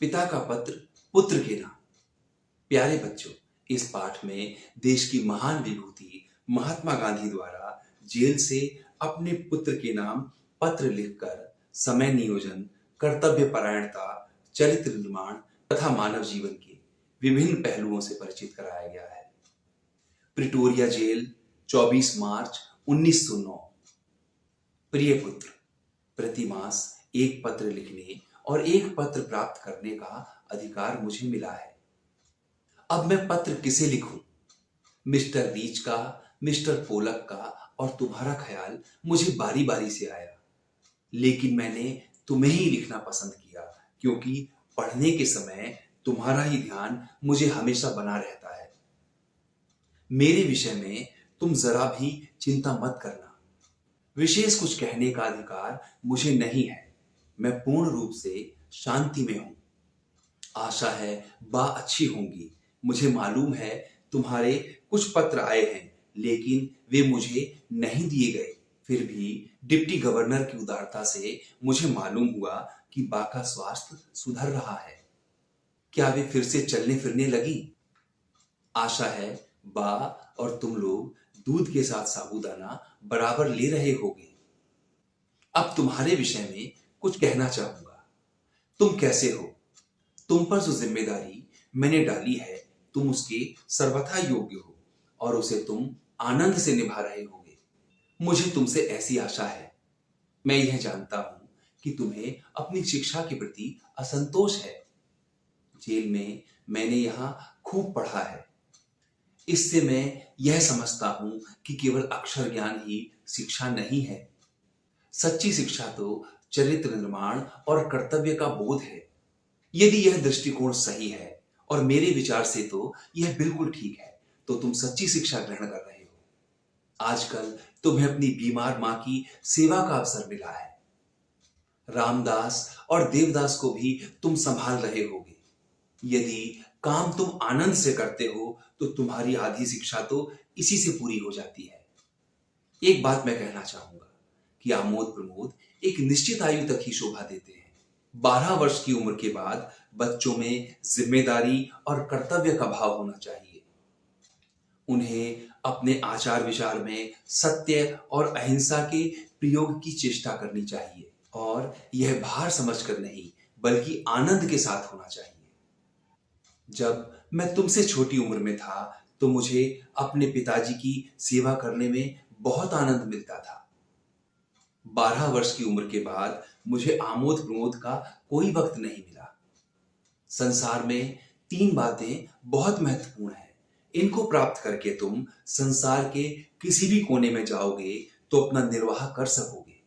पिता का पत्र पुत्र के नाम। प्यारे बच्चों, इस पाठ में देश की महान विभूति महात्मा गांधी द्वारा जेल से अपने पुत्र के नाम पत्र लिखकर समय नियोजन, कर्तव्य परायणता, चरित्र निर्माण तथा मानव जीवन के विभिन्न पहलुओं से परिचित कराया गया है। प्रिटोरिया जेल, 24 मार्च 1909। प्रिय पुत्र, प्रतिमास एक पत्र लिखने और एक पत्र प्राप्त करने का अधिकार मुझे मिला है। अब मैं पत्र किसे लिखूं? मिस्टर रीच का, मिस्टर पोलक का और तुम्हारा ख्याल मुझे बारी बारी से आया, लेकिन मैंने तुम्हें ही लिखना पसंद किया क्योंकि पढ़ने के समय तुम्हारा ही ध्यान मुझे हमेशा बना रहता है। मेरे विषय में तुम जरा भी चिंता मत करना। विशेष कुछ कहने का अधिकार मुझे नहीं है। मैं पूर्ण रूप से शांति में हूं। आशा है बा अच्छी होंगी। मुझे मालूम है तुम्हारे कुछ पत्र आए हैं, लेकिन वे मुझे नहीं दिए गए। फिर भी डिप्टी गवर्नर की उदारता से मुझे मालूम हुआ कि बा का स्वास्थ्य सुधर रहा है। क्या वे फिर से चलने फिरने लगी? आशा है बा और तुम लोग दूध के साथ साबूदाना बराबर ले रहे होगे। अब तुम्हारे विषय में कुछ कहना चाहूंगा। तुम कैसे हो? तुम पर जो जिम्मेदारी मैंने डाली है, तुम उसके सर्वथा योग्य हो और उसे तुम आनंद से निभा रहे होगे। मुझे तुमसे ऐसी आशा है। मैं यह जानता हूं कि तुम्हें अपनी शिक्षा के प्रति असंतोष है। जेल में मैंने यहां खूब पढ़ा है। इससे मैं यह समझता हूं कि केवल अक्षर ज्ञान ही शिक्षा नहीं है। सच्ची शिक्षा तो चरित्र निर्माण और कर्तव्य का बोध है। यदि यह दृष्टिकोण सही है और मेरे विचार से तो यह बिल्कुल ठीक है, तो तुम सच्ची शिक्षा ग्रहण कर रहे हो। आजकल तुम्हें अपनी बीमार मां की सेवा का अवसर मिला है। रामदास और देवदास को भी तुम संभाल रहे होगे। यदि काम तुम आनंद से करते हो तो तुम्हारी आधी शिक्षा तो इसी से पूरी हो जाती है। एक बात मैं कहना चाहूंगा कि आमोद प्रमोद एक निश्चित आयु तक ही शोभा देते हैं। 12 वर्ष की उम्र के बाद बच्चों में जिम्मेदारी और कर्तव्य का भाव होना चाहिए। उन्हें अपने आचार विचार में सत्य और अहिंसा के प्रयोग की चेष्टा करनी चाहिए और यह भार समझकर नहीं बल्कि आनंद के साथ होना चाहिए। जब मैं तुमसे छोटी उम्र में था तो मुझे अपने पिताजी की सेवा करने में बहुत आनंद मिलता था। 12 वर्ष की उम्र के बाद मुझे आमोद प्रमोद का कोई वक्त नहीं मिला। संसार में 3 बातें बहुत महत्वपूर्ण हैं। इनको प्राप्त करके तुम संसार के किसी भी कोने में जाओगे तो अपना निर्वाह कर सकोगे।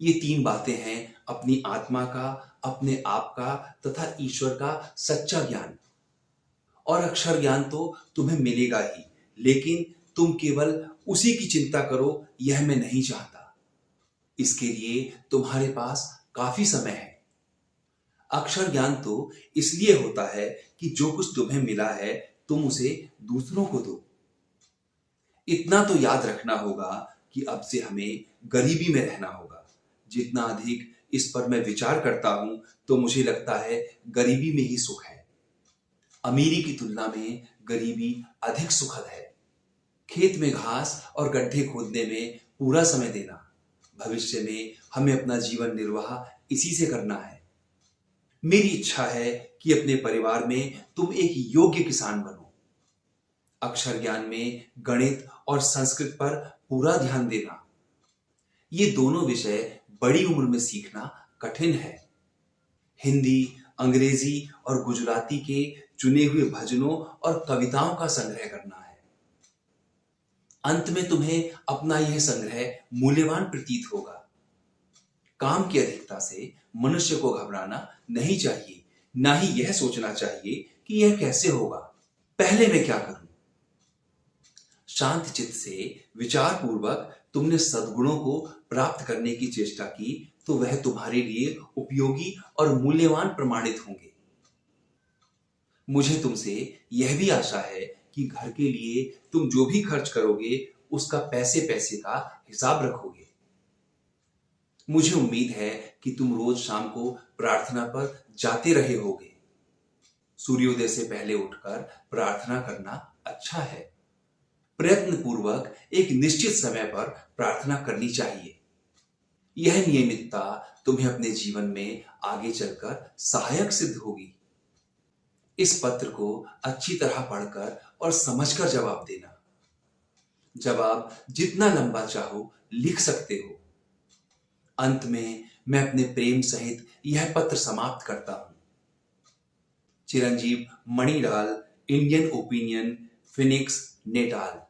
ये 3 बातें हैं अपनी आत्मा का, अपने आप का तथा ईश्वर का सच्चा ज्ञान। और अक्षर ज्ञान तो तुम्हें मिलेगा ही, लेकिन तुम केवल उसी की चिंता करो, यह मैं नहीं चाहता। इसके लिए तुम्हारे पास काफी समय है। अक्षर ज्ञान तो इसलिए होता है कि जो कुछ तुम्हें मिला है तुम उसे दूसरों को दो। इतना तो याद रखना होगा कि अब से हमें गरीबी में रहना होगा। जितना अधिक इस पर मैं विचार करता हूं तो मुझे लगता है गरीबी में ही सुख है। अमीरी की तुलना में गरीबी अधिक सुखद है। खेत में घास और गड्ढे खोदने में पूरा समय देना। भविष्य में हमें अपना जीवन निर्वाह इसी से करना है। मेरी इच्छा है कि अपने परिवार में तुम एक योग्य किसान बनो। अक्षर ज्ञान में गणित और संस्कृत पर पूरा ध्यान देना। ये दोनों विषय बड़ी उम्र में सीखना कठिन है। हिंदी, अंग्रेजी और गुजराती के चुने हुए भजनों और कविताओं का संग्रह करना है। अंत में तुम्हें अपना यह संग्रह मूल्यवान प्रतीत होगा। काम की अधिकता से मनुष्य को घबराना नहीं चाहिए, ना ही यह सोचना चाहिए कि यह कैसे होगा, पहले मैं क्या करूं। शांत चित्त से विचार पूर्वक तुमने सद्गुणों को प्राप्त करने की चेष्टा की तो वह तुम्हारे लिए उपयोगी और मूल्यवान प्रमाणित होंगे। मुझे तुमसे यह भी आशा है कि घर के लिए तुम जो भी खर्च करोगे उसका पैसे पैसे का हिसाब रखोगे। मुझे उम्मीद है कि तुम रोज शाम को प्रार्थना पर जाते रहे होगे। सूर्योदय से पहले उठकर प्रार्थना करना अच्छा है। प्रयत्न पूर्वक एक निश्चित समय पर प्रार्थना करनी चाहिए। यह नियमितता तुम्हें अपने जीवन में आगे चलकर सहायक सिद्ध होगी। इस पत्र को अच्छी तरह पढ़कर और समझकर जवाब देना। जवाब जितना लंबा चाहो लिख सकते हो। अंत में मैं अपने प्रेम सहित यह पत्र समाप्त करता हूं। चिरंजीव Manilal, Indian Opinion, Phoenix, Natal.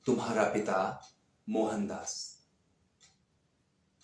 तुम्हारा पिता, मोहनदास।